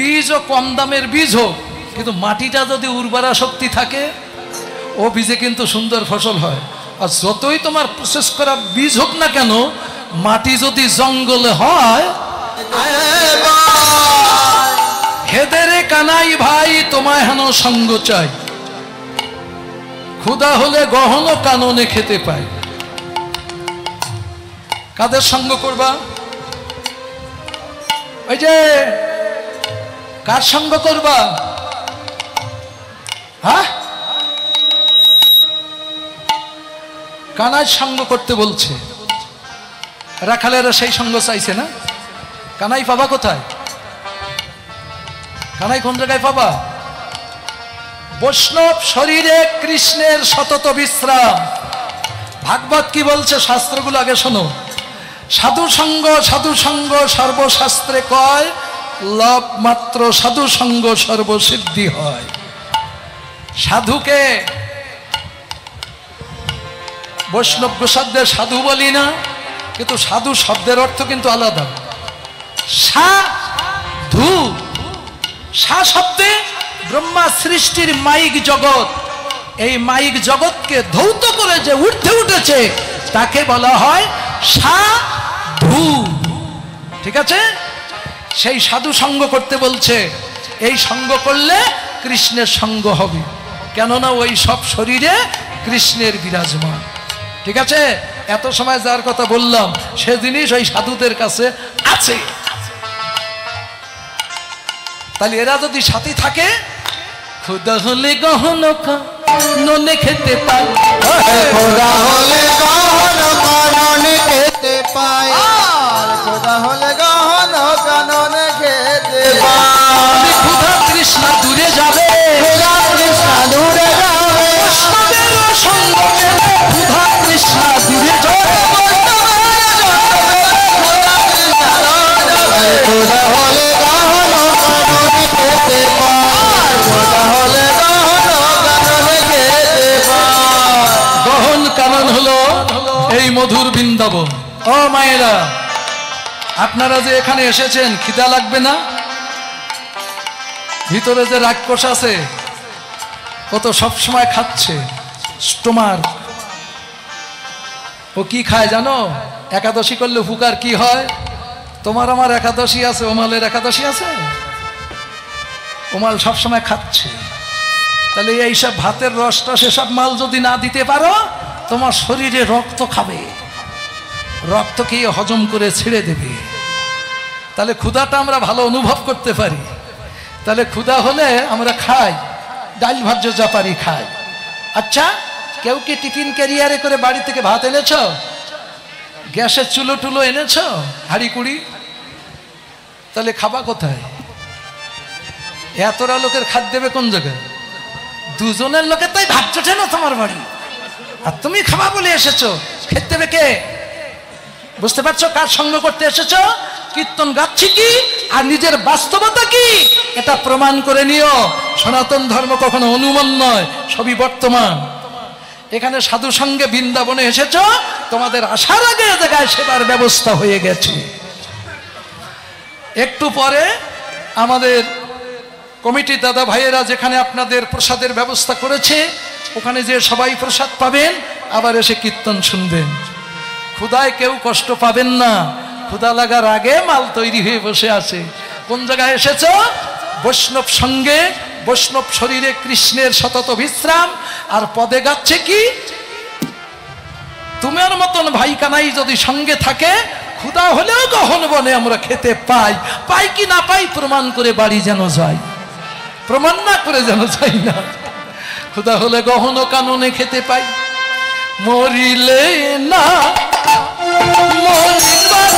বীজও কম দামের বীজ হোক, কিন্তু মাটিটা যদি উর্বরা শক্তি থাকে ও বীজে কিন্তু সুন্দর ফসল হয়। আর যতই তোমার প্রসেস করা বীজ হোক না কেন, মাটি যদি জঙ্গলে হয়, হেদেরে কানাই ভাই তোমায় হেন সঙ্গ চাই, ক্ষুধা হলে গহন কাননে খেতে পাই। কাদের সঙ্গ করবা? ওই যে কার সঙ্গ করবা? হ্যাঁ, কানাই সঙ্গ করতে বলছে। রাখালেরা সেই সঙ্গ চাইছে না। কানাই পাবা কোথায়? কানাই কোন জায়গায় পাবা? বৈষ্ণব শরীরে কৃষ্ণের সতত বিশ্রাম। ভাগবত কি বলছে? শাস্ত্রগুলো আগে শোনো। সাধু সঙ্গ সর্বশাস্ত্রে কয়, লব মাত্র সাধু সঙ্গ সর্বসিদ্ধি হয়। সাধুকে বৈষ্ণব প্রসাদের সাধু বলি না, কিন্তু সাধু শব্দের অর্থ কিন্তু আলাদা। সাধু, সা শব্দে ব্রহ্মা সৃষ্টির মাইক জগৎ, এই মাইক জগৎকে ধৌত করে যে উঠতে উঠেছে তাকে বলা হয় সাধু। ঠিক আছে? সেই সাধু সঙ্গ করতে বলছে। এই সঙ্গ করলে কৃষ্ণের সঙ্গ হবে, কেননা ওই সব শরীরে কৃষ্ণের বিরাজমান। ঠিক আছে? এত সময় যার কথা বললাম সে জিনিস ওই সাধুদের কাছে আছে। তাহলে এরা যদি সাথী থাকে, ক্ষুধা হলে গহন কাননে খেতে পাই, খোদা হলে গহন কাননে খেতে পাই, খোদা হলে গহন কাননে খেতে পাই। ক্ষুধা কৃষ্ণ দূরে যাবে, খোদা কৃষ্ণ দূরে যাবে, বৈষ্ণবের সঙ্গ পেলে ক্ষুধা কৃষ্ণ দূরে যাবে। খোদা হলে গহন কাননে খেতে পাই, খোদা হলে গহন কাননে খেতে পাই। গহন কানন হলো এই মধুর বৃন্দাবন। ও মায়েরা, আপনারা যে এখানে এসেছেন, খিদা লাগবে না? ভিতরে যে রাক্ষস আছে ও তো সবসময় খাচ্ছে স্টোমার। ও কি খায় জানো? একাদশী করলে উপকার কি হয়? তোমার আমার একাদশী আছে, ওমালের একাদশী আছে, ওমাল সবসময় খাচ্ছে। তাহলে এইসব ভাতের রসটা সেসব মাল যদি না দিতে পারো, তোমার শরীরে রক্ত খাবে, রক্ত খেয়ে হজম করে ছেড়ে দেবে। তাহলে ক্ষুধাটা আমরা ভালো অনুভব করতে পারি। তাহলে ক্ষুধা হলে আমরা খাই, ডাল ভাত যা পারি খাই। আচ্ছা, কেউ কি টিফিন ক্যারিয়ারে করে বাড়ি থেকে ভাত এনেছ? গ্যাসের চুলো টুলো এনেছ? হাঁড়ি কুড়ি? তাহলে খাবা কোথায়? এতটা লোকের খাদ্য দেবে কোন জায়গায়? দুজনের লোকের তাই ভাত জোটে না তোমার বাড়ি, আর তুমি খাবা বলে এসেছো, খেতে দেবে কে? বুঝতে পারছো কার সঙ্গ করতে এসেছো? কীর্তন গাচ্ছি কি আর নিজের বাস্তবতা কি এটা প্রমাণ করে নিও। সনাতন ধর্ম কখনো অনুমান নয়, সবই বর্তমান। এখানে সাধু সঙ্গে বৃন্দাবনে এসেছো, তোমাদের আসার আগে জায়গায় সেবার ব্যবস্থা হয়ে গেছে। একটু পরে আমাদের কমিটি দাদা ভাইয়েরা যেখানে আপনাদের প্রসাদের ব্যবস্থা করেছে, ওখানে যে সবাই প্রসাদ পাবেন, আবার এসে কীর্তন শুনবেন। ক্ষুধায় কেউ কষ্ট পাবেন না, ক্ষুধা লাগার আগে মাল তৈরি হয়ে বসে আছে। কোন জায়গায় এসেছ? বৈষ্ণব সঙ্গে, বৈষ্ণব শরীরে কৃষ্ণের সতত বিশ্রাম। আর পদে গাচ্ছে কি? তোমার মতন ভাই কানাই যদি সঙ্গে থাকে, ক্ষুধা হলেও গহন বনে আমরা খেতে পাই। পাই কি না পাই প্রমাণ করে বাড়ি যেন যাই, প্রমাণ না করে যেন যাই না। ক্ষুধা হলে গহন কাননে খেতে পাই, মরিলে না মরিবার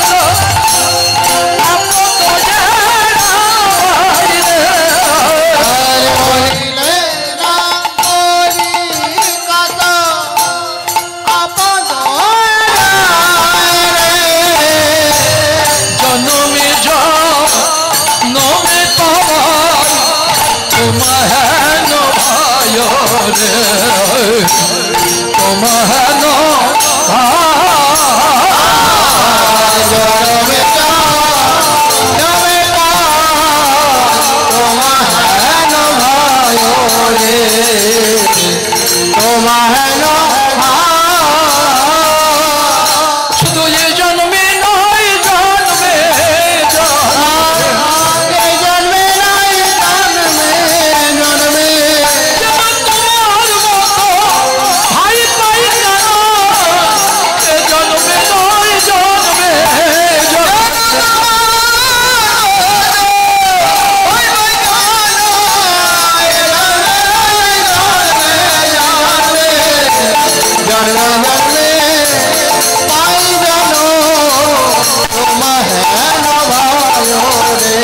তোমার জন্মে পাই জানো তোমা হেন ভাই রে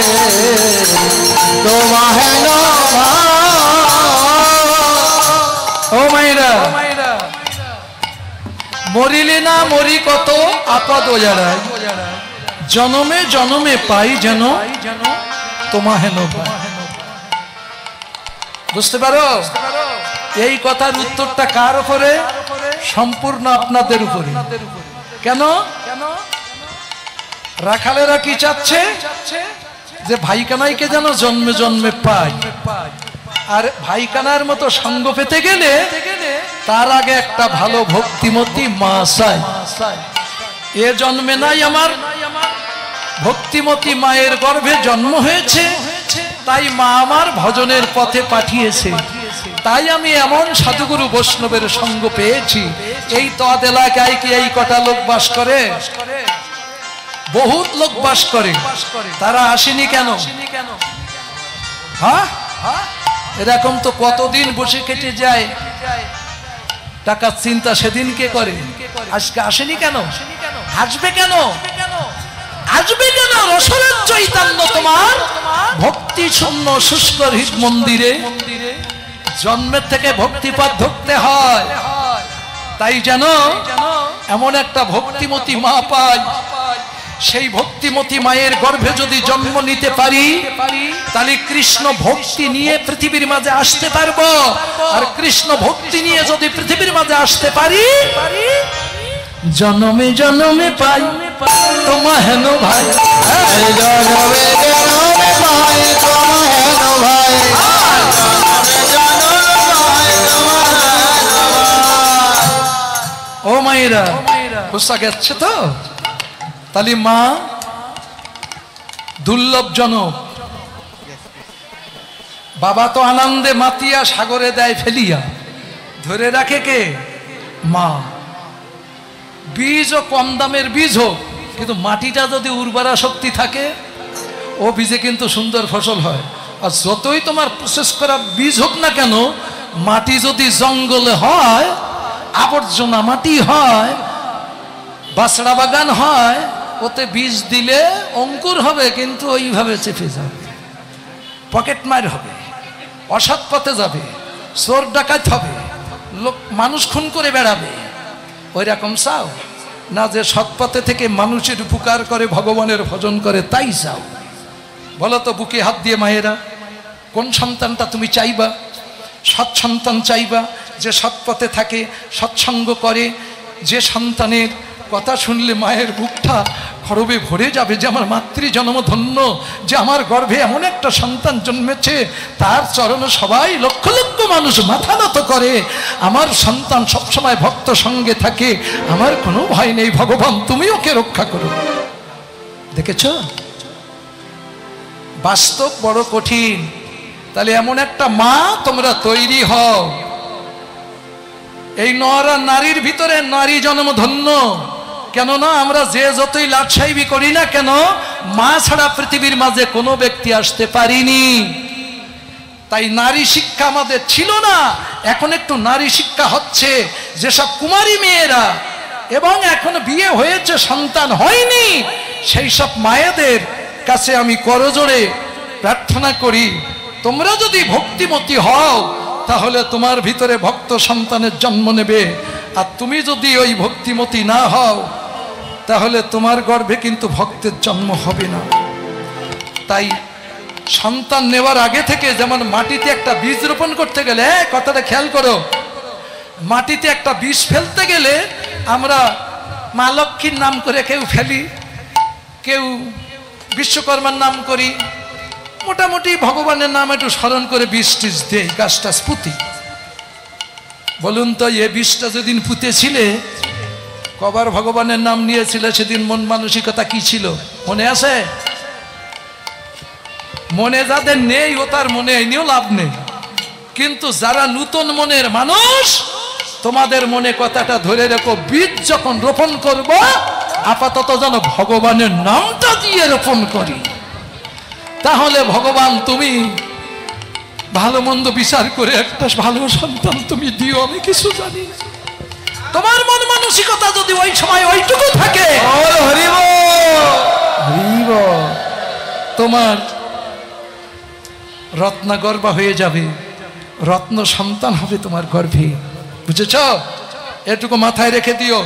তোমা হেন ও মাইরা মরিলে না মরি কত আপদ যারাই জনমে জনমে পাই যেন তোমা হেন ভাই। বুঝতে পারো এই কথার উত্তরটা কার উপরে? সম্পূর্ণ আপনাদের উপরে। কেন? রাখালেরা কি চাচ্ছে? যে ভাইকানাইকে যেন জন্মে জন্মে পাই। আর ভাইকানার মতো সঙ্গ পেতে গেলে তার আগে একটা ভালো ভক্তিমতী মা চাই। এ জন্মে নাই আমার ভক্তিমতী মায়ের গর্ভে জন্ম হয়েছে, তাই মা আমার ভজনের পথে পাঠিয়েছে। তাই আমি এমন সাধুগুরু বৈষ্ণবের সঙ্গ পেয়েছি। এই তদ এলাকায় কি এই কটা লোক বাস করে? বহুত লোক বাস করে। তারা আসেনি কেন? হ্যাঁ, এরকম তো কতদিন বসে কেটে যায়, টাকার চিন্তা সেদিন কে করে? আজকে আসেনি কেন? আসবে কেন? আসবে কেন? রসের চৈতন্য তোমার ভক্তি শূন্য শুষ্ক হৃদ মন্দিরে। জন্মের থেকে ভক্তিপথ ধরতে হয়। তাই যেন এমন একটা ভক্তিমতী মা পাই। সেই ভক্তিমতী মায়ের গর্ভে যদি জন্ম নিতে পারি, তাহলে কৃষ্ণ ভক্তি নিয়ে পৃথিবীর মাঝে আসতে পারবো। আর কৃষ্ণ ভক্তি নিয়ে যদি পৃথিবীর মাঝে আসতে পারি, জনমে জনমে পাই তোমা হেন ভাই। জনমে জনমে পাই তোমা হেন ভাই। ও মায়েরা বুঝতে গেছে তো? তাহলে মা দুর্লভজনক। বাবা তো আনন্দে মাতিয়া সাগরে দেয় ফেলিয়া, ধরে রাখে কে? মা। বীজও কম দামের বীজ হোক, কিন্তু মাটিটা যদি উর্বরা শক্তি থাকে, ও বীজে কিন্তু সুন্দর ফসল হয়। আর যতই তোমার প্রসেস করা বীজ হোক না কেন, মাটি যদি জঙ্গলে হয়, আবর্জনা মাটি হয়, বাসড়া বাগান হয়, ওতে বীজ দিলে অঙ্কুর হবে, কিন্তু ওইভাবে চেপে যাবে, পকেট মার হবে, অসৎ পথে যাবে, চোর ডাকাত হবে, লোক মানুষ খুন করে বেড়াবে। ওই রকম চাও না যে সৎপথে থেকে মানুষের উপকার করে, ভগবানের ভজন করে, তাই চাও? বলো তো বুকে হাত দিয়ে মায়েরা, কোন সন্তানটা তুমি চাইবা? সৎ সন্তান চাইবা, যে সৎপথে থাকে, সৎসঙ্গ করে, যে সন্তানের কথা শুনলে মায়ের বুকটা খরবে ভরে যাবে, যে আমার মাতৃজন্ম ধন্য, যে আমার গর্ভে এমন একটা সন্তান জন্মেছে, তার চরণে সবাই লক্ষ লক্ষ মানুষ মাথা নত করে। আমার সন্তান সবসময় ভক্ত সঙ্গে থাকে, আমার কোনো ভয় নেই, ভগবান তুমি ওকে রক্ষা করো। দেখেছ? বাস্তব বড় কঠিন। তাহলে এমন একটা মা তোমরা তৈরি হও। এই নর আর নারীর ভিতরে নারী জন্ম ধন্য। কেননা আমরা যে যতই লাটসাইবি করি না কেন, মা ছাড়া পৃথিবীর মাঝে কোনো ব্যক্তি আসতে পারিনি। তাই নারী শিক্ষা আমাদের ছিল না, এখন একটু নারী শিক্ষা হচ্ছে। যেসব কুমারী মেয়েরা এবং এখন বিয়ে হয়েছে, সন্তান হয়নি, সেই সব মায়েদের কাছে আমি করজোড়ে প্রার্থনা করি, তোমরা যদি ভক্তিমতী হও, তাহলে তোমার ভিতরে ভক্ত সন্তানের জন্ম নেবে। আর তুমি যদি ওই ভক্তিমতী না হও, তাহলে তোমার গর্ভে কিন্তু ভক্তের জন্ম হবে না। তাই সন্তান নেওয়ার আগে থেকে, যেমন মাটিতে একটা বীজ রোপণ করতে গেলে, কথাটা খেয়াল করো, মাটিতে একটা বীজ ফেলতে গেলে আমরা মা লক্ষ্মীর নাম করে কেউ ফেলি, কেউ বিশ্বকর্মার নাম করি, মোটামুটি ভগবানের নাম একটু স্মরণ করে বীজ টিজ দেই, গাছটা পুঁতি। বলুন তো, এ বীজটা যেদিন পুঁতেছিলে, কবার ভগবানের নাম নিয়েছিলে, সেদিন মন মানসিকতা কি ছিল মনে আছে? মনে যাদের নেই, ও তার মনে নিয়েও লাভ নেই। কিন্তু যারা নূতন মনের মানুষ, তোমাদের মনে কথাটা ধরে রেখো, বীজ যখন রোপণ করব, আপাতত যেন ভগবানের নামটা দিয়ে রোপণ করি। তাহলে ভগবান তুমি ভালো মন্দ বিচার করে একটা ভালো সন্তান তুমি দিও। আমি কিছু জানি না, তোমার মানসিকতা যদি ওই সময় ওইটুকু থাকে, হরিব হরিব, তোমার রত্নগর্ভা হয়ে যাবে, রত্ন সন্তান হবে তোমার গর্ভে। বুঝেছ? এটুকু মাথায় রেখে দিও।